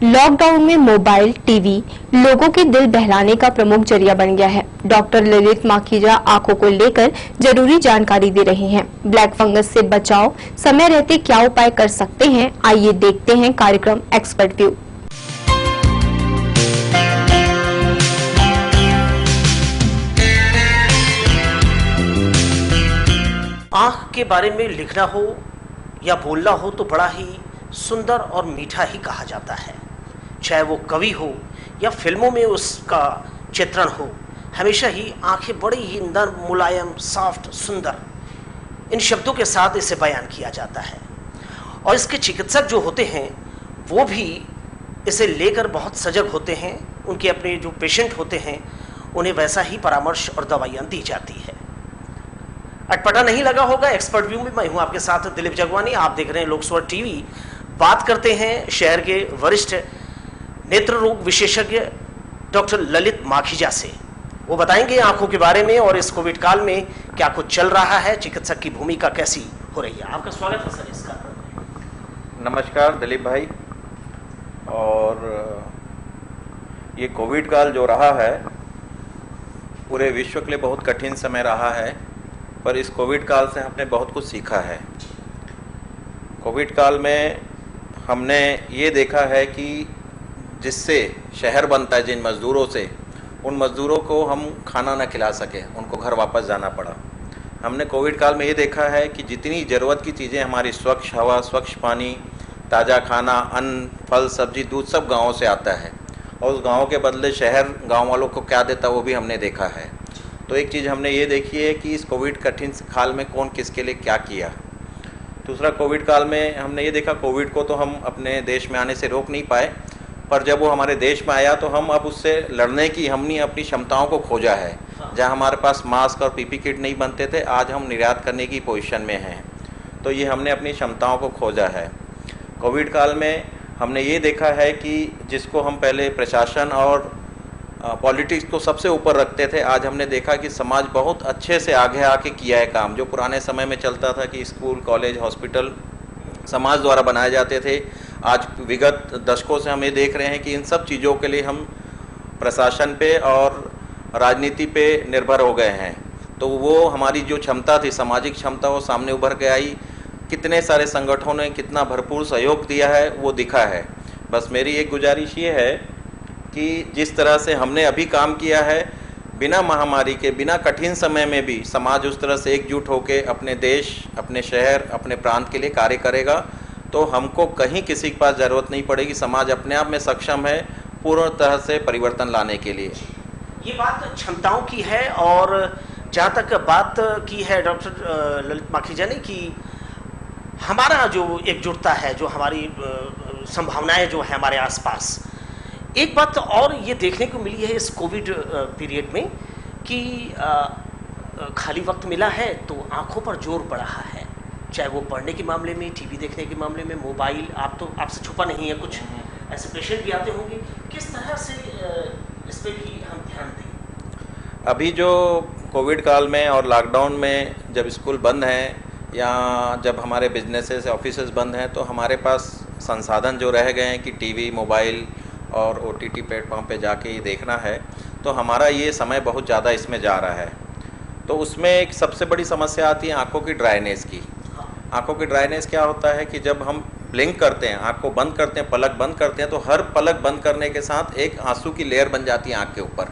Lockdown में mobile TV लोगों के दिल बहलाने का प्रमुख जरिया बन गया है। डॉक्टर ललित माखीजा आंखों को लेकर जरूरी जानकारी दे रहे हैं। ब्लैक फंगस से बचाव समय रहते क्या उपाय कर सकते हैं, आइए देखते हैं कार्यक्रम एक्सपर्ट व्यू। आँख के बारे में लिखना हो या बोलना हो तो बड़ा ही सुंदर और मीठा ही कहा जाता है। चाहे वो कवि हो या फिल्मों में उसका चित्रण हो, हमेशा ही आंखें बड़ी ही नर्म, मुलायम, सॉफ्ट, सुंदर, इन शब्दों के साथ इसे बयान किया जाता है। और इसके चिकित्सक जो होते हैं वो भी इसे लेकर बहुत सजग होते हैं। उनके अपने जो पेशेंट होते हैं उन्हें वैसा ही परामर्श और दवाइयाँ दी जाती है। अटपटा नहीं लगा होगा एक्सपर्ट व्यू में मैं हूं आपके साथ दिलीप जगवानी। आप देख रहे हैं लोकसवर टीवी। बात करते हैं शहर के वरिष्ठ नेत्र रोग विशेषज्ञ डॉक्टर ललित माखीजा से। वो बताएंगे आंखों के बारे में और इस कोविड काल में क्या कुछ चल रहा है, चिकित्सक की भूमिका कैसी हो रही है। आपका स्वागत है सर इसका। नमस्कार दिलीप भाई। और ये कोविड काल जो रहा है पूरे विश्व के लिए बहुत कठिन समय रहा है, पर इस कोविड काल से हमने बहुत कुछ सीखा है। कोविड काल में हमने ये देखा है कि जिससे शहर बनता है, जिन मज़दूरों से, उन मज़दूरों को हम खाना न खिला सके, उनको घर वापस जाना पड़ा। हमने कोविड काल में ये देखा है कि जितनी ज़रूरत की चीज़ें हमारी, स्वच्छ हवा, स्वच्छ पानी, ताज़ा खाना, अन्न, फल, सब्जी, दूध सब गाँवों से आता है, और उस गाँव के बदले शहर गाँव वालों को क्या देता वो भी हमने देखा है। तो एक चीज़ हमने ये देखी है कि इस कोविड कठिन काल में कौन किसके लिए क्या किया। दूसरा, कोविड काल में हमने ये देखा, कोविड को तो हम अपने देश में आने से रोक नहीं पाए, पर जब वो हमारे देश में आया तो हम अब उससे लड़ने की हमने अपनी क्षमताओं को खोजा है। जहाँ हमारे पास मास्क और पीपी किट नहीं बनते थे, आज हम निर्यात करने की पोजीशन में हैं। तो ये हमने अपनी क्षमताओं को खोजा है। कोविड काल में हमने ये देखा है कि जिसको हम पहले प्रशासन और पॉलिटिक्स को सबसे ऊपर रखते थे, आज हमने देखा कि समाज बहुत अच्छे से आगे आके किया है काम। जो पुराने समय में चलता था कि स्कूल, कॉलेज, हॉस्पिटल समाज द्वारा बनाए जाते थे, आज विगत दशकों से हम ये देख रहे हैं कि इन सब चीज़ों के लिए हम प्रशासन पे और राजनीति पे निर्भर हो गए हैं। तो वो हमारी जो क्षमता थी, सामाजिक क्षमता, वो सामने उभर के आई। कितने सारे संगठनों ने कितना भरपूर सहयोग दिया है वो दिखा है। बस मेरी एक गुजारिश ये है कि जिस तरह से हमने अभी काम किया है, बिना महामारी के, बिना कठिन समय में भी समाज उस तरह से एकजुट होकर अपने देश, अपने शहर, अपने प्रांत के लिए कार्य करेगा, तो हमको कहीं किसी के पास ज़रूरत नहीं पड़ेगी। समाज अपने आप में सक्षम है पूर्ण तरह से परिवर्तन लाने के लिए। ये बात क्षमताओं की है। और जहाँ तक बात की है डॉक्टर ललित माखीजा ने कि हमारा जो एकजुटता है, जो हमारी संभावनाएं जो है हमारे आसपास, एक बात और ये देखने को मिली है इस कोविड पीरियड में कि खाली वक्त मिला है तो आंखों पर जोर पड़ रहा है। चाहे वो पढ़ने के मामले में, टीवी देखने के मामले में, मोबाइल, आप तो आपसे छुपा नहीं है, कुछ ऐसे पेशेंट भी आते होंगे। किस तरह से इस पर भी हम ध्यान दें? अभी जो कोविड काल में और लॉकडाउन में जब स्कूल बंद हैं या जब हमारे बिजनेसेस, ऑफिसेज बंद हैं, तो हमारे पास संसाधन जो रह गए हैं कि टीवी, मोबाइल और OTT प्लेटफॉर्म पे जाके ये देखना है, तो हमारा ये समय बहुत ज़्यादा इसमें जा रहा है। तो उसमें एक सबसे बड़ी समस्या आती है आंखों की ड्राइनेस की। आंखों की ड्राइनेस क्या होता है कि जब हम ब्लिंक करते हैं, आंख को बंद करते हैं, पलक बंद करते हैं, तो हर पलक बंद करने के साथ एक आंसू की लेयर बन जाती है आंख के ऊपर।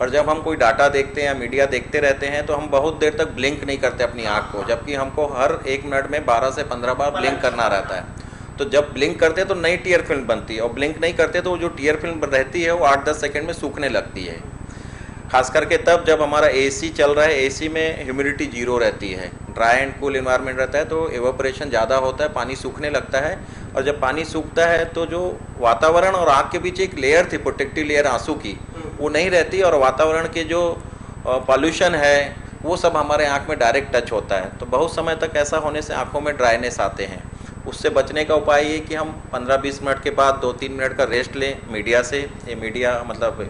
पर जब हम कोई डाटा देखते हैं या मीडिया देखते रहते हैं तो हम बहुत देर तक ब्लिंक नहीं करते अपनी आँख को, जबकि हमको हर 1 मिनट में 12 से 15 बार ब्लिंक करना रहता है। तो जब ब्लिंक करते हैं तो नई टीयर फिल्म बनती है, और ब्लिंक नहीं करते तो जो टीयर फिल्म रहती है वो 8-10 सेकंड में सूखने लगती है। खास करके तब जब हमारा AC चल रहा है, AC में ह्यूमिडिटी 0 रहती है, ड्राई एंड कूल इन्वायरमेंट रहता है, तो एवापोरेशन ज़्यादा होता है, पानी सूखने लगता है। और जब पानी सूखता है तो जो वातावरण और आँख के बीच एक लेयर थी, प्रोटेक्टिव लेयर आंसू की, वो नहीं रहती, और वातावरण के जो पॉल्यूशन है वो सब हमारे आँख में डायरेक्ट टच होता है। तो बहुत समय तक ऐसा होने से आँखों में ड्राइनेस आते हैं। उससे बचने का उपाय ये कि हम 15-20 मिनट के बाद 2-3 मिनट का रेस्ट लें मीडिया से। ये मीडिया मतलब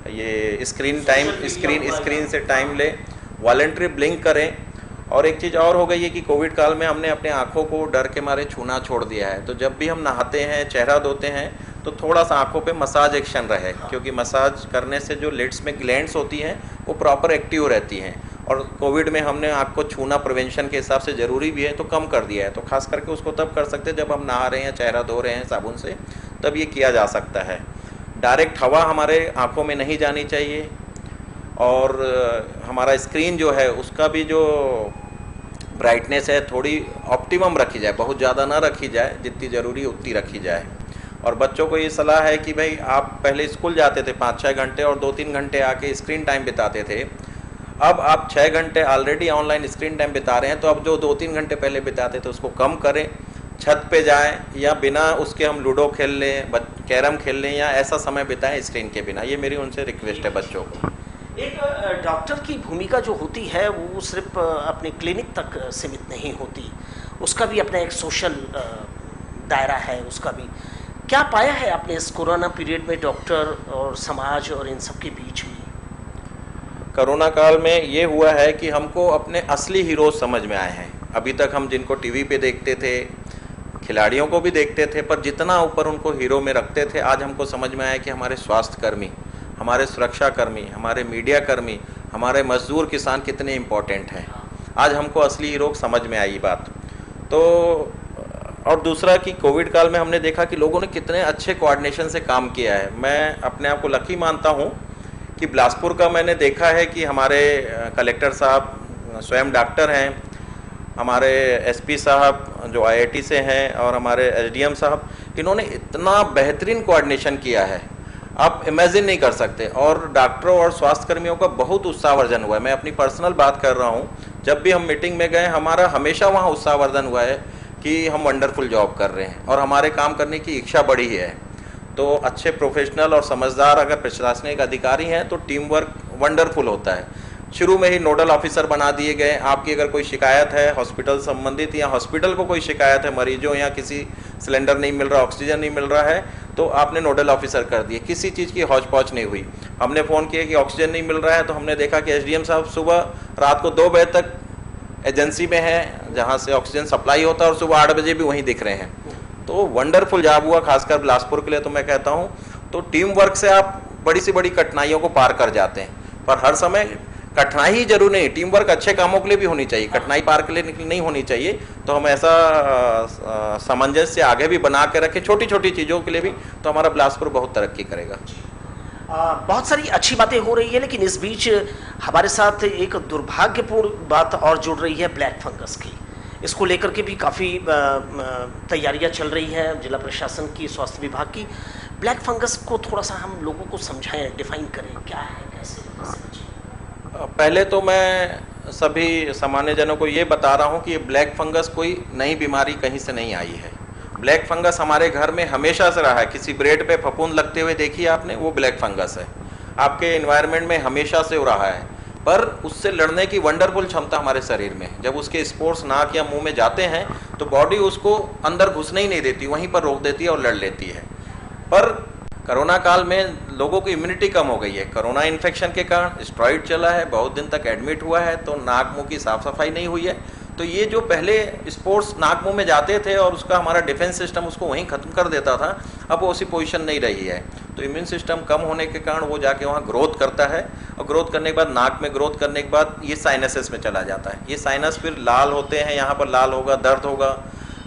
ये स्क्रीन से टाइम लें, वॉलंटरी ब्लिंक करें। और एक चीज़ और हो गई है कि कोविड काल में हमने अपने आँखों को डर के मारे छूना छोड़ दिया है। तो जब भी हम नहाते हैं, चेहरा धोते हैं, तो थोड़ा सा आंखों पे मसाज एक्शन रहे, क्योंकि मसाज करने से जो लिड्स में ग्लैंड्स होती हैं वो प्रॉपर एक्टिव रहती हैं। और कोविड में हमने आँख को छूना प्रिवेंशन के हिसाब से ज़रूरी भी है तो कम कर दिया है, तो खास करके उसको तब कर सकते हैं जब हम नहा रहे हैं, चेहरा धो रहे हैं साबुन से, तब ये किया जा सकता है। डायरेक्ट हवा हमारे आँखों में नहीं जानी चाहिए, और हमारा स्क्रीन जो है उसका भी जो ब्राइटनेस है थोड़ी ऑप्टिमम रखी जाए, बहुत ज़्यादा ना रखी जाए, जितनी ज़रूरी उतनी रखी जाए। और बच्चों को ये सलाह है कि भाई आप पहले स्कूल जाते थे 5-6 घंटे और 2-3 घंटे आके स्क्रीन टाइम बिताते थे, अब आप 6 घंटे ऑलरेडी ऑनलाइन स्क्रीन टाइम बिता रहे हैं, तो अब जो 2-3 घंटे पहले बिताते थे उसको कम करें, छत पे जाएं या बिना उसके हम लूडो खेल लें, कैरम खेल लें, या ऐसा समय बिताएं स्क्रीन के बिना। ये मेरी उनसे रिक्वेस्ट है बच्चों को। एक डॉक्टर की भूमिका जो होती है वो सिर्फ अपने क्लिनिक तक सीमित नहीं होती, उसका भी अपना एक सोशल दायरा है। उसका भी क्या पाया है आपने इस कोरोना पीरियड में डॉक्टर और समाज और इन सब के बीच में? कोरोना काल में ये हुआ है कि हमको अपने असली हीरो समझ में आए हैं। अभी तक हम जिनको टीवी पे देखते थे, खिलाड़ियों को भी देखते थे, पर जितना ऊपर उनको हीरो में रखते थे, आज हमको समझ में आया कि हमारे स्वास्थ्य कर्मी, हमारे सुरक्षा कर्मी, हमारे मीडिया कर्मी, हमारे मजदूर किसान कितने इम्पोर्टेंट हैं। आज हमको असली हीरो समझ में आई बात। तो और दूसरा कि कोविड काल में हमने देखा कि लोगों ने कितने अच्छे कोऑर्डिनेशन से काम किया है। मैं अपने आप को लकी मानता हूँ कि बिलासपुर का मैंने देखा है कि हमारे कलेक्टर साहब स्वयं डॉक्टर हैं, हमारे एसपी साहब जो आईआईटी से हैं, और हमारे एसडीएम साहब, इन्होंने इतना बेहतरीन कोऑर्डिनेशन किया है, आप इमेजिन नहीं कर सकते। और डॉक्टरों और स्वास्थ्य कर्मियों का बहुत उत्साहवर्धन हुआ है। मैं अपनी पर्सनल बात कर रहा हूँ, जब भी हम मीटिंग में गए हमारा हमेशा वहाँ उत्साहवर्धन हुआ है कि हम वंडरफुल जॉब कर रहे हैं और हमारे काम करने की इच्छा बढ़ी है। तो अच्छे प्रोफेशनल और समझदार अगर प्रशासनिक अधिकारी हैं तो टीम वर्क वंडरफुल होता है। शुरू में ही नोडल ऑफिसर बना दिए गए। आपकी अगर कोई शिकायत है हॉस्पिटल संबंधित, या हॉस्पिटल को कोई शिकायत है, मरीजों या किसी सिलेंडर नहीं मिल रहा, ऑक्सीजन नहीं मिल रहा है, तो आपने नोडल ऑफिसर कर दिए, किसी चीज़ की हौच पौच नहीं हुई। हमने फ़ोन किया कि ऑक्सीजन नहीं मिल रहा है, तो हमने देखा कि एसडीएम साहब सुबह रात को 2 बजे तक एजेंसी में है जहाँ से ऑक्सीजन सप्लाई होता है, और सुबह 8 बजे भी वहीं दिख रहे हैं। तो वंडरफुल जॉब हुआ, खासकर बिलासपुर के लिए तो मैं कहता हूँ। तो टीम वर्क से आप बड़ी से बड़ी कठिनाइयों को पार कर जाते हैं। पर हर समय कठिनाई ही जरूर नहीं, टीम वर्क अच्छे कामों के लिए भी होनी चाहिए, कठिनाई पार के लिए नहीं होनी चाहिए। तो हम ऐसा सामंजस्य आगे भी बना के रखें छोटी छोटी चीज़ों के लिए भी, तो हमारा बिलासपुर बहुत तरक्की करेगा। बहुत सारी अच्छी बातें हो रही है, लेकिन इस बीच हमारे साथ एक दुर्भाग्यपूर्ण बात और जुड़ रही है ब्लैक फंगस की। इसको लेकर के भी काफ़ी तैयारियां चल रही हैं जिला प्रशासन की, स्वास्थ्य विभाग की। ब्लैक फंगस को थोड़ा सा हम लोगों को समझाएं, डिफाइन करें क्या है, कैसे बचें। पहले तो मैं सभी सामान्य जनों को ये बता रहा हूँ कि ये ब्लैक फंगस कोई नई बीमारी कहीं से नहीं आई है। ब्लैक फंगस हमारे घर में हमेशा से रहा है। किसी ब्रेड पे फफूंद लगते हुए देखिए आपने, वो ब्लैक फंगस है। आपके एनवायरनमेंट में हमेशा से हो रहा है, पर उससे लड़ने की वंडरफुल क्षमता हमारे शरीर में। जब उसके स्पोर्स नाक या मुंह में जाते हैं तो बॉडी उसको अंदर घुसने ही नहीं देती, वहीं पर रोक देती है और लड़ लेती है। पर कोरोना काल में लोगों की इम्यूनिटी कम हो गई है। कोरोना इन्फेक्शन के कारण स्टेरॉइड चला है, बहुत दिन तक एडमिट हुआ है, तो नाक मुंह की साफ सफाई नहीं हुई है। तो ये जो पहले स्पोर्ट्स नाक मुंह में जाते थे और उसका हमारा डिफेंस सिस्टम उसको वहीं खत्म कर देता था, अब वो उसी पोजीशन नहीं रही है। तो इम्यून सिस्टम कम होने के कारण वो जाके वहाँ ग्रोथ करता है, और ग्रोथ करने के बाद नाक में ग्रोथ करने के बाद ये साइनसेस में चला जाता है। ये साइनस फिर लाल होते हैं, यहाँ पर लाल होगा, दर्द होगा।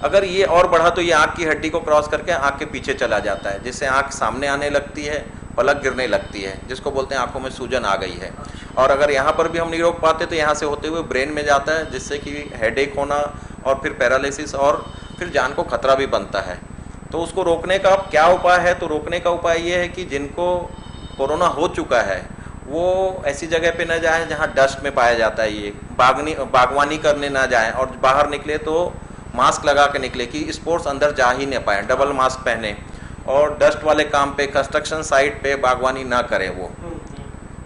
अगर ये और बढ़ा तो ये आँख की हड्डी को क्रॉस करके आँख के पीछे चला जाता है, जिससे आँख सामने आने लगती है, पलक गिरने लगती है, जिसको बोलते हैं आंखों में सूजन आ गई है। और अगर यहाँ पर भी हम नहीं रोक पाते तो यहाँ से होते हुए ब्रेन में जाता है, जिससे कि हेडेक होना और फिर पैरालिसिस और फिर जान को खतरा भी बनता है। तो उसको रोकने का क्या उपाय है? तो रोकने का उपाय ये है कि जिनको कोरोना हो चुका है वो ऐसी जगह पे न जाए जहाँ डस्ट में पाया जाता है। ये बागवानी करने ना जाए, और बाहर निकले तो मास्क लगा के निकले कि स्पोर्ट्स अंदर जा ही नहीं पाए, डबल मास्क पहने। और डस्ट वाले काम पे, कंस्ट्रक्शन साइट पे बागवानी ना करें वो।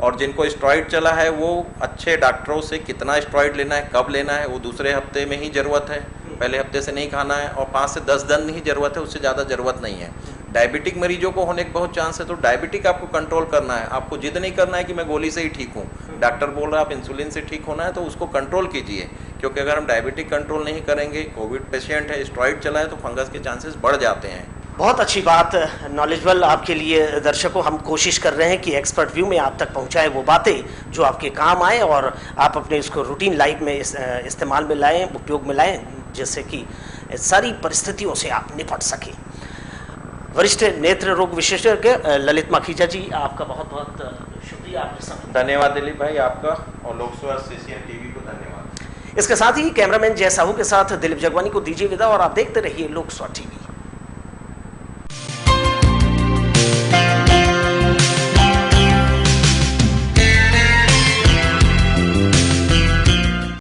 और जिनको स्टेरॉइड चला है वो अच्छे डॉक्टरों से कितना स्टेरॉइड लेना है, कब लेना है, वो दूसरे हफ्ते में ही ज़रूरत है, पहले हफ्ते से नहीं खाना है। और 5 से 10 दिन ही ज़रूरत है, उससे ज़्यादा ज़रूरत नहीं है। डायबिटिक मरीजों को होने के बहुत चांस है, तो डायबिटिक आपको कंट्रोल करना है। आपको जिद नहीं करना है कि मैं गोली से ही ठीक हूँ, डॉक्टर बोल रहा है आप इंसुलिन से ठीक होना है, तो उसको कंट्रोल कीजिए। क्योंकि अगर हम डायबिटिक कंट्रोल नहीं करेंगे, कोविड पेशेंट है, स्टेरॉइड चला है, तो फंगस के चांसेस बढ़ जाते हैं। बहुत अच्छी बात, नॉलेजबल आपके लिए दर्शकों। हम कोशिश कर रहे हैं कि एक्सपर्ट व्यू में आप तक पहुंचाएं वो बातें जो आपके काम आए और आप अपने इसको रूटीन लाइफ में इस्तेमाल में लाएं, उपयोग में लाएं, जिससे कि सारी परिस्थितियों से आप निपट सकें। वरिष्ठ नेत्र रोग विशेषज्ञ ललित माखीजा जी, आपका बहुत बहुत शुक्रिया। आपने समय धन्यवाद दिलीप भाई आपका, और लोक स्वास्थ्य CCN TV को धन्यवाद। इसके साथ ही कैमरामैन जय साहू के साथ दिलीप जगवानी को दीजिए विदा और आप देखते रहिए लोक स्वास्थ्य TV।